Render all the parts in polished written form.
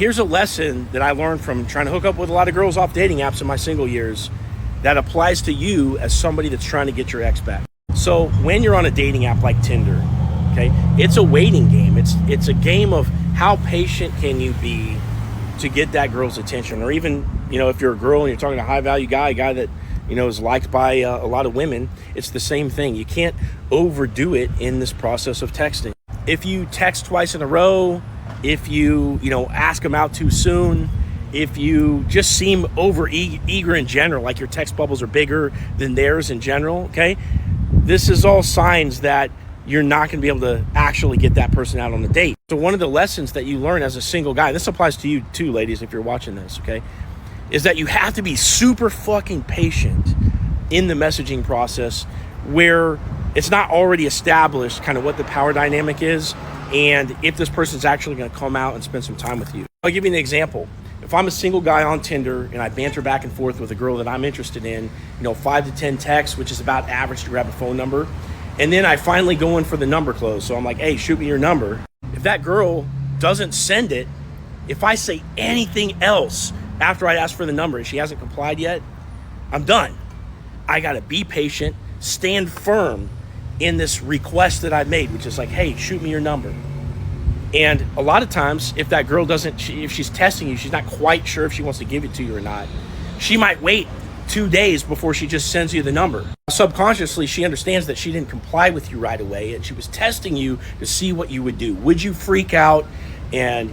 here's a lesson that I learned from trying to hook up with a lot of girls off dating apps in my single years that applies to you as somebody that's trying to get your ex back. So when you're on a dating app like Tinder, okay, it's a waiting game. It's a game of how patient can you be to get that girl's attention. Or even, if you're a girl and you're talking to a high value guy, a guy that, is liked by a lot of women, it's the same thing. You can't overdo it in this process of texting. If you text twice in a row, if you, ask them out too soon, if you just seem over eager in general, like your text bubbles are bigger than theirs in general, okay? This is all signs that you're not going to be able to actually get that person out on a date. So one of the lessons that you learn as a single guy, this applies to you too, ladies, if you're watching this, okay, is that you have to be super fucking patient in the messaging process where it's not already established kind of what the power dynamic is and if this person's actually going to come out and spend some time with you. I'll give you an example. If I'm a single guy on Tinder and I banter back and forth with a girl that I'm interested in, 5 to 10 texts, which is about average to grab a phone number, and then I finally go in for the number close. So I'm like, hey, shoot me your number. If that girl doesn't send it, if I say anything else after I ask for the number and she hasn't complied yet, I'm done. I got to be patient, stand firm in this request that I made, which is like, hey, shoot me your number. And a lot of times, if that girl if she's testing you, she's not quite sure if she wants to give it to you or not, she might wait 2 days before she just sends you the number. Subconsciously, she understands that she didn't comply with you right away and she was testing you to see what you would do. Would you freak out and,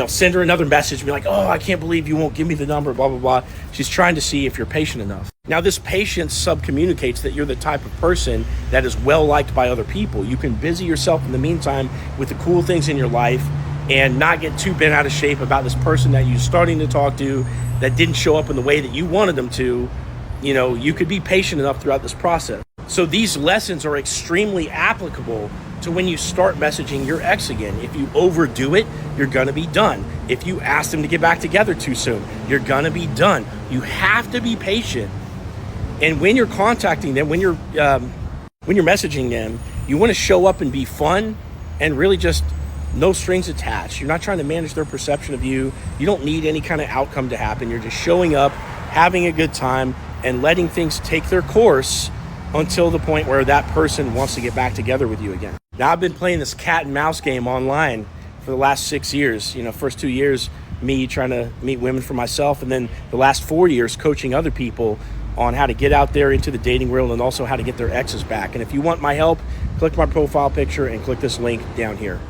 send her another message and be like, oh, I can't believe you won't give me the number, blah, blah, blah. She's trying to see if you're patient enough. Now, this patience subcommunicates that you're the type of person that is well-liked by other people. You can busy yourself in the meantime with the cool things in your life and not get too bent out of shape about this person that you're starting to talk to that didn't show up in the way that you wanted them to. You could be patient enough throughout this process. So these lessons are extremely applicable to when you start messaging your ex again. If you overdo it, you're gonna be done. If you ask them to get back together too soon, you're gonna be done. You have to be patient. And when you're contacting them, when you're messaging them, you wanna show up and be fun and really just no strings attached. You're not trying to manage their perception of you. You don't need any kind of outcome to happen. You're just showing up, having a good time, and letting things take their course until the point where that person wants to get back together with you again. Now, I've been playing this cat and mouse game online for the last 6 years. First 2 years, me trying to meet women for myself, and then the last 4 years coaching other people on how to get out there into the dating world and also how to get their exes back. And if you want my help, click my profile picture and click this link down here.